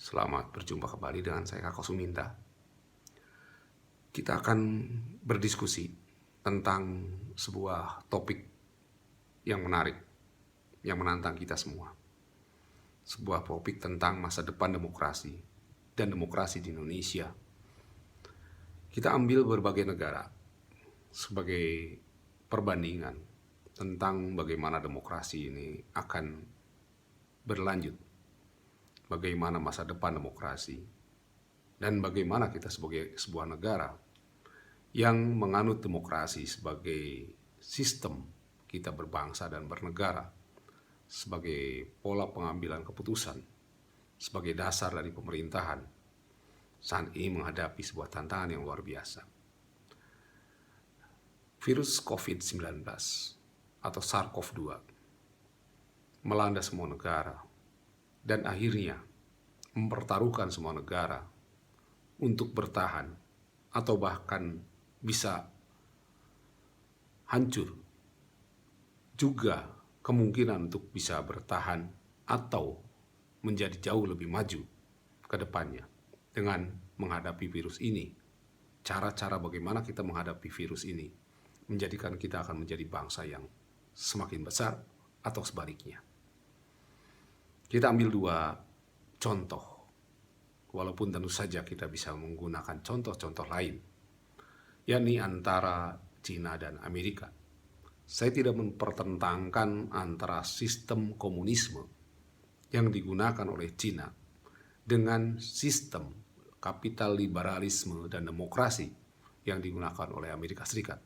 Selamat berjumpa kembali dengan saya Kakak Suminta. Kita akan berdiskusi tentang sebuah topik yang menarik, yang menantang kita semua. Sebuah topik tentang masa depan demokrasi dan demokrasi di Indonesia. Kita ambil berbagai negara sebagai perbandingan tentang bagaimana demokrasi ini akan berlanjut. Bagaimana masa depan demokrasi, dan bagaimana kita sebagai sebuah negara yang menganut demokrasi sebagai sistem kita berbangsa dan bernegara, sebagai pola pengambilan keputusan, sebagai dasar dari pemerintahan, saat ini menghadapi sebuah tantangan yang luar biasa. Virus COVID-19 atau SARS-CoV-2 melanda semua negara, dan akhirnya mempertaruhkan semua negara untuk bertahan atau bahkan bisa hancur. Juga kemungkinan untuk bisa bertahan atau menjadi jauh lebih maju ke depannya dengan menghadapi virus ini. Cara-cara bagaimana kita menghadapi virus ini menjadikan kita akan menjadi bangsa yang semakin besar atau sebaliknya. Kita ambil dua contoh, walaupun tentu saja kita bisa menggunakan contoh-contoh lain, yakni antara Cina dan Amerika. Saya tidak mempertentangkan antara sistem komunisme yang digunakan oleh Cina dengan sistem kapital liberalisme dan demokrasi yang digunakan oleh Amerika Serikat.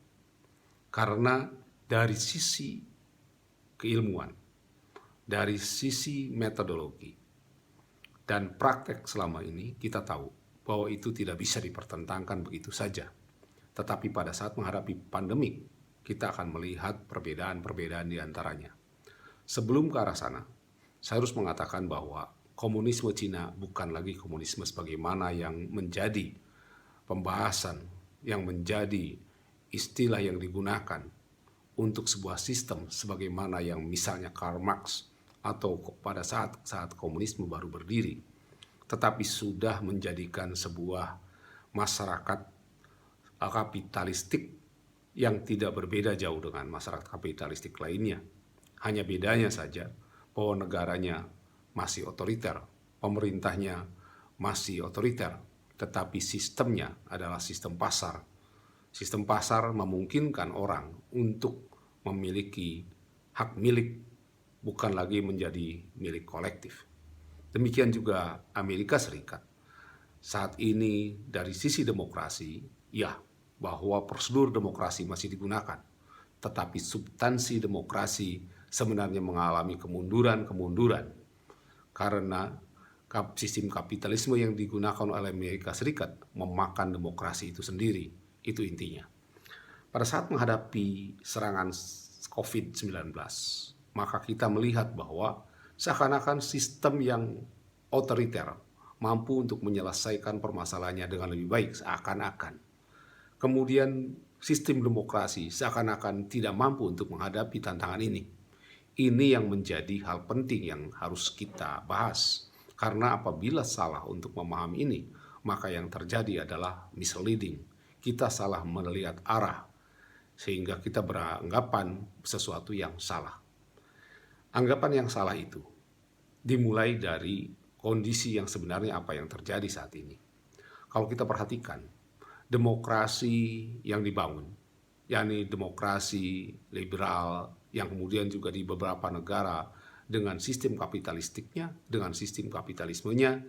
Karena dari sisi keilmuan, dari sisi metodologi dan praktek selama ini, kita tahu bahwa itu tidak bisa dipertentangkan begitu saja. Tetapi pada saat menghadapi pandemik, kita akan melihat perbedaan-perbedaan di antaranya. Sebelum ke arah sana, saya harus mengatakan bahwa komunisme Cina bukan lagi komunisme sebagaimana yang menjadi pembahasan, yang menjadi istilah yang digunakan untuk sebuah sistem sebagaimana yang misalnya Karl Marx atau pada saat komunisme baru berdiri, tetapi sudah menjadikan sebuah masyarakat kapitalistik yang tidak berbeda jauh dengan masyarakat kapitalistik lainnya. Hanya bedanya saja bahwa negaranya masih otoriter, pemerintahnya masih otoriter, tetapi sistemnya adalah sistem pasar. Sistem pasar memungkinkan orang untuk memiliki hak milik, bukan lagi menjadi milik kolektif. Demikian juga Amerika Serikat. Saat ini dari sisi demokrasi, ya, bahwa prosedur demokrasi masih digunakan. Tetapi substansi demokrasi sebenarnya mengalami kemunduran. Karena sistem kapitalisme yang digunakan oleh Amerika Serikat memakan demokrasi itu sendiri. Itu intinya. Pada saat menghadapi serangan COVID-19, maka kita melihat bahwa seakan-akan sistem yang otoriter mampu untuk menyelesaikan permasalahannya dengan lebih baik, seakan-akan. Kemudian sistem demokrasi seakan-akan tidak mampu untuk menghadapi tantangan ini. Ini yang menjadi hal penting yang harus kita bahas. Karena apabila salah untuk memahami ini, maka yang terjadi adalah misleading. Kita salah melihat arah, sehingga kita beranggapan sesuatu yang salah. Anggapan yang salah itu dimulai dari kondisi yang sebenarnya apa yang terjadi saat ini. Kalau kita perhatikan, demokrasi yang dibangun, yakni demokrasi liberal yang kemudian juga di beberapa negara dengan sistem kapitalistiknya, dengan sistem kapitalismenya,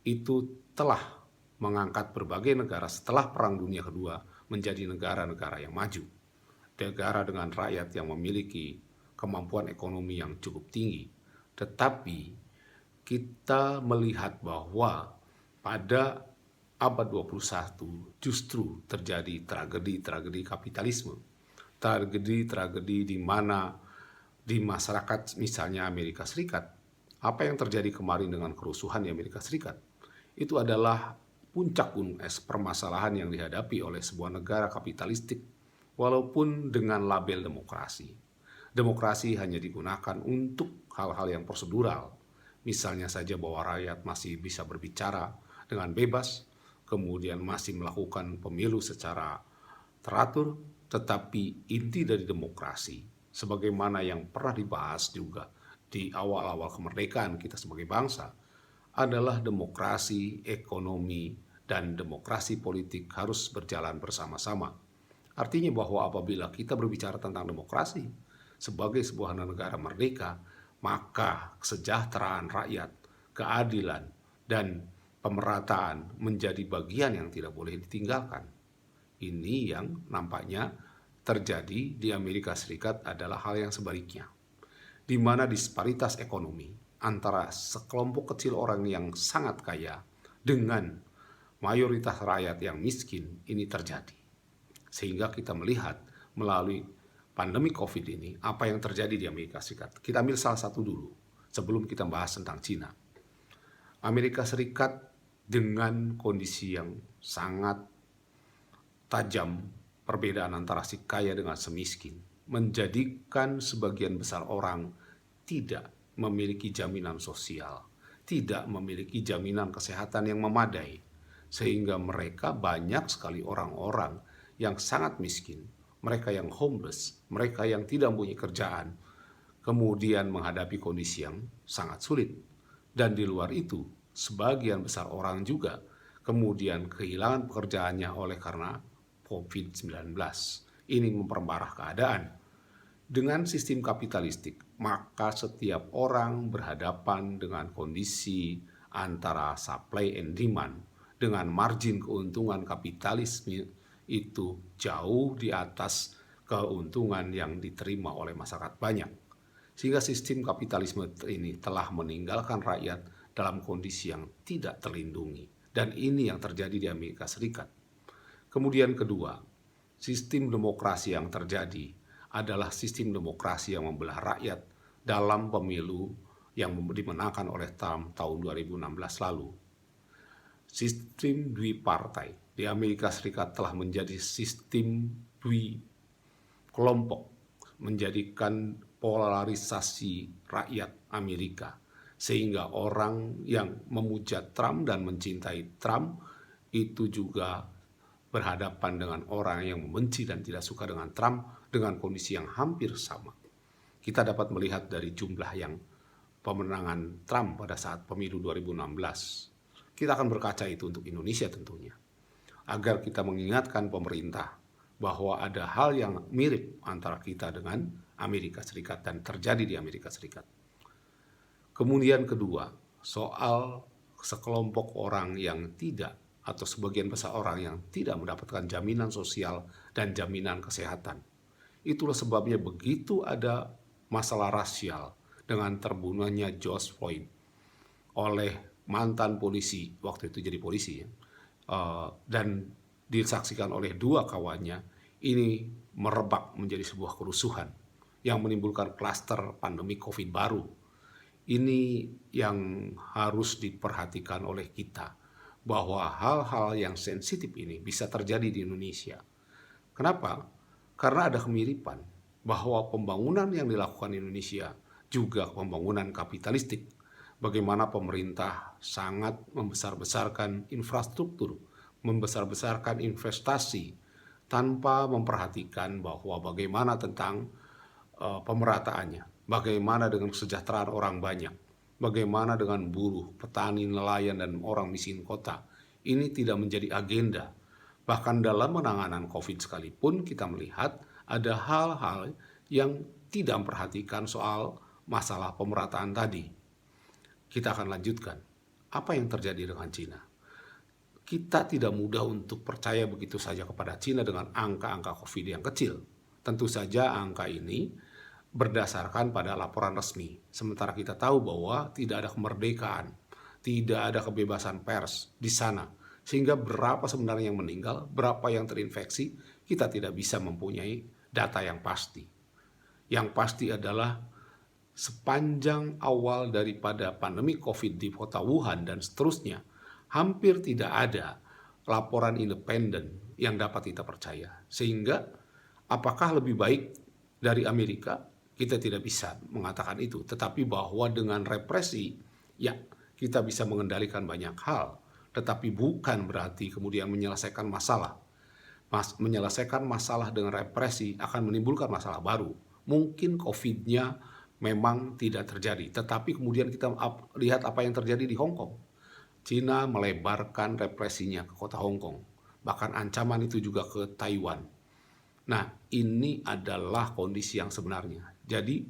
itu telah mengangkat berbagai negara setelah Perang Dunia Kedua menjadi negara-negara yang maju. Negara dengan rakyat yang memiliki kemampuan ekonomi yang cukup tinggi. Tetapi kita melihat bahwa pada abad 21 justru terjadi tragedi kapitalisme. Tragedi di mana di masyarakat misalnya Amerika Serikat, apa yang terjadi kemarin dengan kerusuhan di Amerika Serikat, itu adalah puncak gunung es permasalahan yang dihadapi oleh sebuah negara kapitalistik, walaupun dengan label demokrasi. Demokrasi hanya digunakan untuk hal-hal yang prosedural, Misalnya saja bahwa rakyat masih bisa berbicara dengan bebas, kemudian masih melakukan pemilu secara teratur, tetapi inti dari demokrasi, sebagaimana yang pernah dibahas juga di awal-awal kemerdekaan kita sebagai bangsa, adalah demokrasi, ekonomi, dan demokrasi politik harus berjalan bersama-sama. Artinya bahwa apabila kita berbicara tentang demokrasi sebagai sebuah negara merdeka, maka kesejahteraan rakyat, keadilan, dan pemerataan menjadi bagian yang tidak boleh ditinggalkan. Ini yang nampaknya terjadi di Amerika Serikat adalah hal yang sebaliknya, di mana disparitas ekonomi antara sekelompok kecil orang yang sangat kaya dengan mayoritas rakyat yang miskin ini terjadi. Sehingga kita melihat melalui pandemi COVID ini apa yang terjadi di Amerika Serikat. Kita ambil salah satu dulu sebelum kita bahas tentang Cina. Amerika Serikat dengan kondisi yang sangat tajam perbedaan antara si kaya dengan semiskin menjadikan sebagian besar orang tidak memiliki jaminan sosial, tidak memiliki jaminan kesehatan yang memadai, sehingga mereka banyak sekali orang-orang yang sangat miskin, mereka yang homeless, mereka yang tidak mempunyai kerjaan, kemudian menghadapi kondisi yang sangat sulit. Dan di luar itu, sebagian besar orang juga kemudian kehilangan pekerjaannya oleh karena COVID-19. Ini memperparah keadaan. Dengan sistem kapitalistik, maka setiap orang berhadapan dengan kondisi antara supply and demand dengan margin keuntungan kapitalisme itu jauh di atas keuntungan yang diterima oleh masyarakat banyak. Sehingga sistem kapitalisme ini telah meninggalkan rakyat dalam kondisi yang tidak terlindungi. Dan ini yang terjadi di Amerika Serikat. Kemudian kedua, sistem demokrasi yang terjadi adalah sistem demokrasi yang membelah rakyat dalam pemilu yang dimenangkan oleh Trump tahun 2016 lalu. Sistem dwi partai di Amerika Serikat telah menjadi sistem dwi kelompok, menjadikan polarisasi rakyat Amerika, sehingga orang yang memuja Trump dan mencintai Trump itu juga berhadapan dengan orang yang membenci dan tidak suka dengan Trump dengan kondisi yang hampir sama. Kita dapat melihat dari jumlah yang pemenangan Trump pada saat pemilu 2016. Kita akan berkaca itu untuk Indonesia tentunya, agar kita mengingatkan pemerintah bahwa ada hal yang mirip antara kita dengan Amerika Serikat dan terjadi di Amerika Serikat. Kemudian kedua, soal sekelompok orang yang tidak atau sebagian besar orang yang tidak mendapatkan jaminan sosial dan jaminan kesehatan. Itulah sebabnya begitu ada masalah rasial dengan terbunuhnya George Floyd oleh mantan polisi, waktu itu jadi polisi ya, dan disaksikan oleh dua kawannya, ini merebak menjadi sebuah kerusuhan yang menimbulkan klaster pandemi COVID baru. Ini yang harus diperhatikan oleh kita, bahwa hal-hal yang sensitif ini bisa terjadi di Indonesia. Kenapa? Karena ada kemiripan bahwa pembangunan yang dilakukan di Indonesia juga pembangunan kapitalistik. Bagaimana pemerintah sangat membesar-besarkan infrastruktur, membesar-besarkan investasi, tanpa memperhatikan bahwa bagaimana tentang pemerataannya, bagaimana dengan kesejahteraan orang banyak, bagaimana dengan buruh, petani, nelayan, dan orang miskin kota. Ini tidak menjadi agenda. Bahkan dalam penanganan COVID sekalipun kita melihat ada hal-hal yang tidak memperhatikan soal masalah pemerataan tadi. Kita akan lanjutkan. Apa yang terjadi dengan Cina? Kita tidak mudah untuk percaya begitu saja kepada Cina dengan angka-angka COVID yang kecil. Tentu saja angka ini berdasarkan pada laporan resmi. Sementara kita tahu bahwa tidak ada kemerdekaan, tidak ada kebebasan pers di sana. Sehingga berapa sebenarnya yang meninggal, berapa yang terinfeksi, kita tidak bisa mempunyai data yang pasti. Yang pasti adalah sepanjang awal daripada pandemi COVID di kota Wuhan dan seterusnya, hampir tidak ada laporan independen yang dapat kita percaya. Sehingga apakah lebih baik dari Amerika? Kita tidak bisa mengatakan itu. Tetapi bahwa dengan represi Ya, kita bisa mengendalikan banyak hal, tetapi bukan berarti kemudian menyelesaikan masalah. Menyelesaikan masalah dengan represi akan menimbulkan masalah baru. Mungkin COVID-nya memang tidak terjadi, tetapi kemudian kita lihat apa yang terjadi di Hong Kong. Cina melebarkan represinya ke kota Hong Kong, bahkan ancaman itu juga ke Taiwan. Nah, ini adalah kondisi yang sebenarnya. Jadi,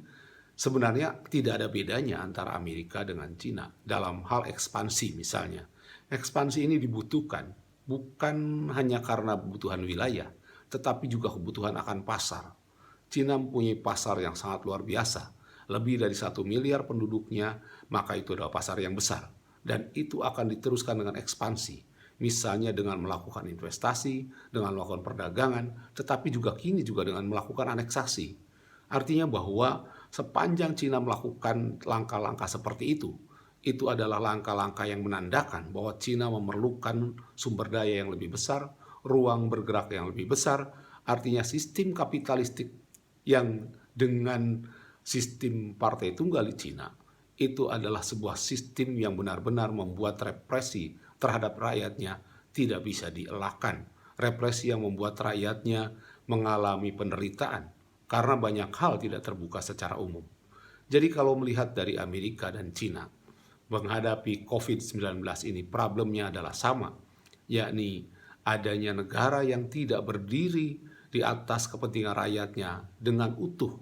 sebenarnya tidak ada bedanya antara Amerika dengan Cina dalam hal ekspansi misalnya. Ekspansi ini dibutuhkan bukan hanya karena kebutuhan wilayah, tetapi juga kebutuhan akan pasar. Cina mempunyai pasar yang sangat luar biasa, lebih dari 1 miliar penduduknya, maka itu adalah pasar yang besar. Dan itu akan diteruskan dengan ekspansi, misalnya dengan melakukan investasi, dengan melakukan perdagangan, tetapi juga kini juga dengan melakukan aneksasi. Artinya bahwa sepanjang Cina melakukan langkah-langkah seperti itu adalah langkah-langkah yang menandakan bahwa Cina memerlukan sumber daya yang lebih besar, ruang bergerak yang lebih besar. Artinya sistem kapitalistik yang dengan sistem partai tunggal di Cina itu adalah sebuah sistem yang benar-benar membuat represi terhadap rakyatnya tidak bisa dielakkan. Represi yang membuat rakyatnya mengalami penderitaan karena banyak hal tidak terbuka secara umum. Jadi kalau melihat dari Amerika dan Cina menghadapi COVID-19 ini, problemnya adalah sama, yakni adanya negara yang tidak berdiri di atas kepentingan rakyatnya dengan utuh.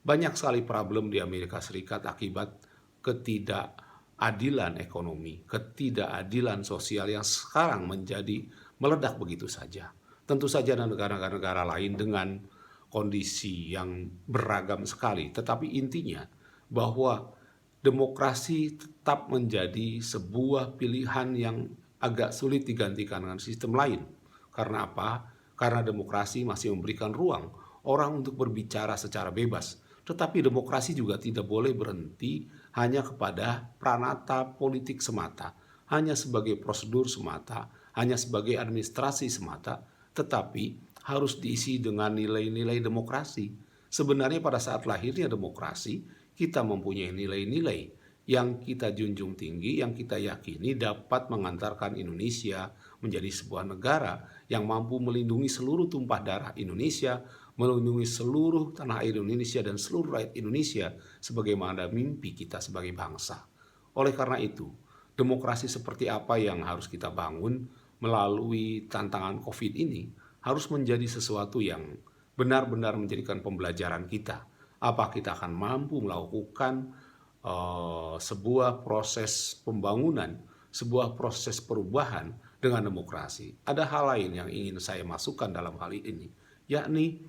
Banyak sekali problem di Amerika Serikat akibat ketidakadilan ekonomi, ketidakadilan sosial yang sekarang menjadi meledak begitu saja. Tentu saja ada negara-negara lain dengan kondisi yang beragam sekali, tetapi intinya bahwa demokrasi tetap menjadi sebuah pilihan yang agak sulit digantikan dengan sistem lain. Karena apa? Karena demokrasi masih memberikan ruang orang untuk berbicara secara bebas. Tetapi demokrasi juga tidak boleh berhenti hanya kepada pranata politik semata, hanya sebagai prosedur semata, hanya sebagai administrasi semata, tetapi harus diisi dengan nilai-nilai demokrasi. Sebenarnya pada saat lahirnya demokrasi, kita mempunyai nilai-nilai yang kita junjung tinggi, yang kita yakini dapat mengantarkan Indonesia menjadi sebuah negara yang mampu melindungi seluruh tumpah darah Indonesia, melindungi seluruh tanah air Indonesia dan seluruh rakyat Indonesia sebagaimana mimpi kita sebagai bangsa. Oleh karena itu, demokrasi seperti apa yang harus kita bangun melalui tantangan COVID ini harus menjadi sesuatu yang benar-benar menjadikan pembelajaran kita. Apa kita akan mampu melakukan sebuah proses pembangunan, sebuah proses perubahan dengan demokrasi. Ada hal lain yang ingin saya masukkan dalam hal ini, yakni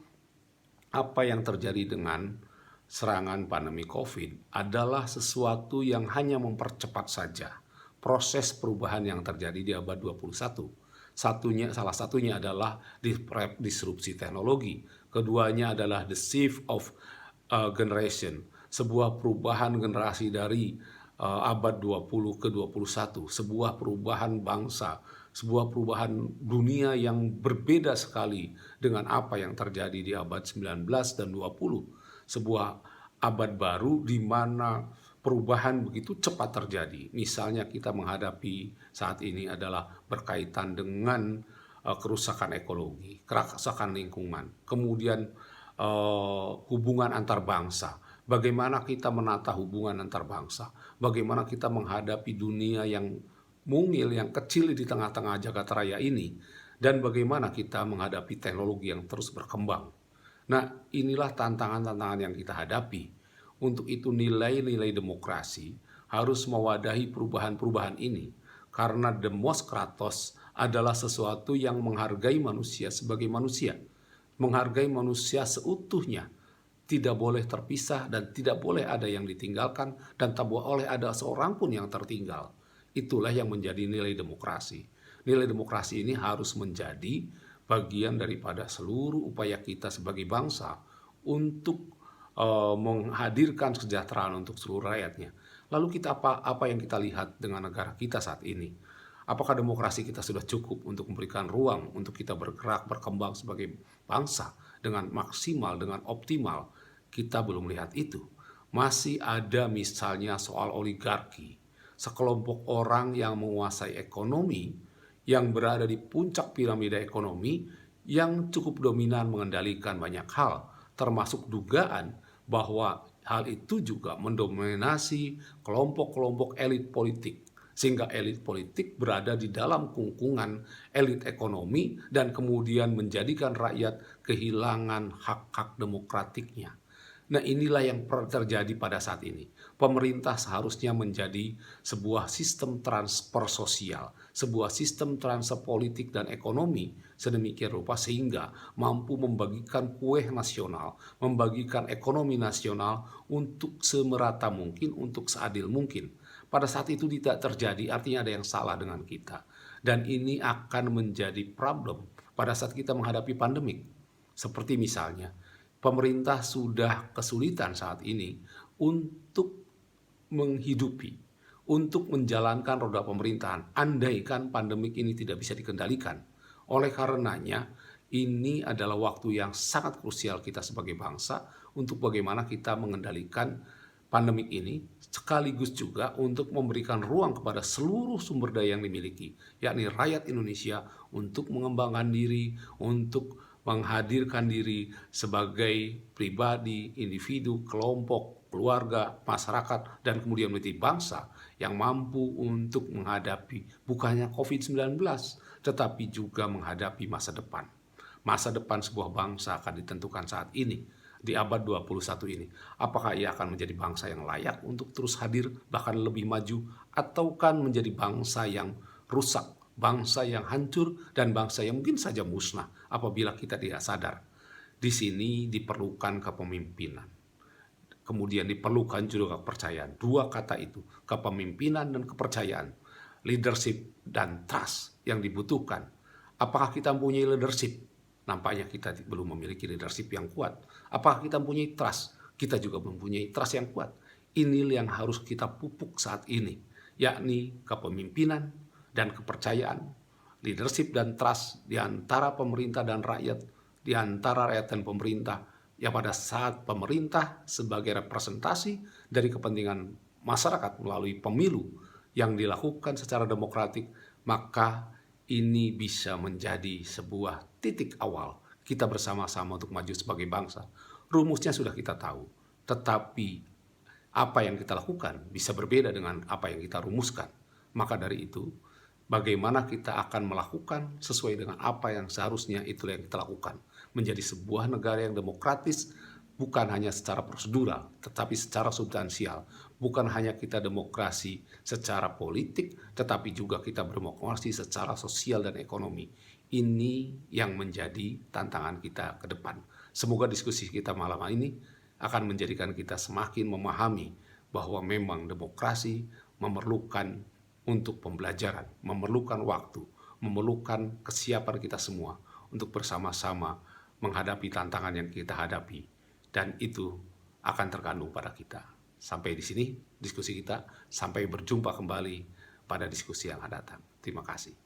apa yang terjadi dengan serangan pandemi COVID adalah sesuatu yang hanya mempercepat saja proses perubahan yang terjadi di abad 21. Salah satunya adalah disrupsi teknologi. Keduanya adalah the shift of generation, sebuah perubahan generasi dari abad 20 ke 21, sebuah perubahan bangsa, sebuah perubahan dunia yang berbeda sekali dengan apa yang terjadi di abad 19 dan 20. Sebuah abad baru di mana perubahan begitu cepat terjadi. Misalnya kita menghadapi saat ini adalah berkaitan dengan kerusakan ekologi, kerusakan lingkungan, kemudian hubungan antar bangsa. Bagaimana kita menata hubungan antar bangsa, bagaimana kita menghadapi dunia yang mungil, yang kecil di tengah-tengah jagat raya ini, dan bagaimana kita menghadapi teknologi yang terus berkembang. Nah, inilah tantangan-tantangan yang kita hadapi. Untuk itu nilai-nilai demokrasi harus mewadahi perubahan-perubahan ini, karena demos kratos adalah sesuatu yang menghargai manusia sebagai manusia, menghargai manusia seutuhnya, tidak boleh terpisah dan tidak boleh ada yang ditinggalkan dan tak boleh ada seorang pun yang tertinggal. Itulah yang menjadi nilai demokrasi. Nilai demokrasi ini harus menjadi bagian daripada seluruh upaya kita sebagai bangsa untuk menghadirkan kesejahteraan untuk seluruh rakyatnya. Lalu kita apa yang kita lihat dengan negara kita saat ini? Apakah demokrasi kita sudah cukup untuk memberikan ruang untuk kita bergerak, berkembang sebagai bangsa dengan maksimal, dengan optimal? Kita belum melihat itu. Masih ada misalnya soal oligarki, sekelompok orang yang menguasai ekonomi, yang berada di puncak piramida ekonomi, yang cukup dominan mengendalikan banyak hal, termasuk dugaan bahwa hal itu juga mendominasi kelompok-kelompok elit politik, sehingga elit politik berada di dalam kungkungan elit ekonomi dan kemudian menjadikan rakyat kehilangan hak-hak demokratiknya. Nah, inilah yang terjadi pada saat ini. Pemerintah seharusnya menjadi sebuah sistem transfer sosial, sebuah sistem transfer politik dan ekonomi sedemikian rupa sehingga mampu membagikan kue nasional, membagikan ekonomi nasional untuk semerata mungkin, untuk seadil mungkin. Pada saat itu tidak terjadi, artinya ada yang salah dengan kita. Dan ini akan menjadi problem pada saat kita menghadapi pandemik. Seperti misalnya, pemerintah sudah kesulitan saat ini untuk menghidupi, untuk menjalankan roda pemerintahan, andaikan pandemik ini tidak bisa dikendalikan. Oleh karenanya, ini adalah waktu yang sangat krusial kita sebagai bangsa untuk bagaimana kita mengendalikan pandemik ini, sekaligus juga untuk memberikan ruang kepada seluruh sumber daya yang dimiliki, yakni rakyat Indonesia untuk mengembangkan diri, untuk menghadirkan diri sebagai pribadi, individu, kelompok, keluarga, masyarakat, dan kemudian menjadi bangsa yang mampu untuk menghadapi bukannya COVID-19, tetapi juga menghadapi masa depan. Masa depan sebuah bangsa akan ditentukan saat ini, di abad 21 ini. Apakah ia akan menjadi bangsa yang layak untuk terus hadir, bahkan lebih maju, ataukah menjadi bangsa yang rusak, bangsa yang hancur, dan bangsa yang mungkin saja musnah apabila kita tidak sadar. Di sini diperlukan kepemimpinan. Kemudian diperlukan juga kepercayaan. Dua kata itu, kepemimpinan dan kepercayaan. Leadership dan trust yang dibutuhkan. Apakah kita mempunyai leadership? Nampaknya kita belum memiliki leadership yang kuat. Apakah kita mempunyai trust? Kita juga mempunyai trust yang kuat. Ini yang harus kita pupuk saat ini, yakni kepemimpinan dan kepercayaan, leadership dan trust di antara pemerintah dan rakyat, di antara rakyat dan pemerintah, ya pada saat pemerintah sebagai representasi dari kepentingan masyarakat melalui pemilu yang dilakukan secara demokratik, maka ini bisa menjadi sebuah titik awal kita bersama-sama untuk maju sebagai bangsa. Rumusnya sudah kita tahu, tetapi apa yang kita lakukan bisa berbeda dengan apa yang kita rumuskan. Maka dari itu, bagaimana kita akan melakukan sesuai dengan apa yang seharusnya itu yang kita lakukan. Menjadi sebuah negara yang demokratis, bukan hanya secara prosedural, tetapi secara substansial. Bukan hanya kita demokrasi secara politik, tetapi juga kita berdemokrasi secara sosial dan ekonomi. Ini yang menjadi tantangan kita ke depan. Semoga diskusi kita malam ini akan menjadikan kita semakin memahami bahwa memang demokrasi memerlukan untuk pembelajaran, memerlukan waktu, memerlukan kesiapan kita semua untuk bersama-sama menghadapi tantangan yang kita hadapi. Dan itu akan terkandung pada kita. Sampai di sini diskusi kita, sampai berjumpa kembali pada diskusi yang akan datang. Terima kasih.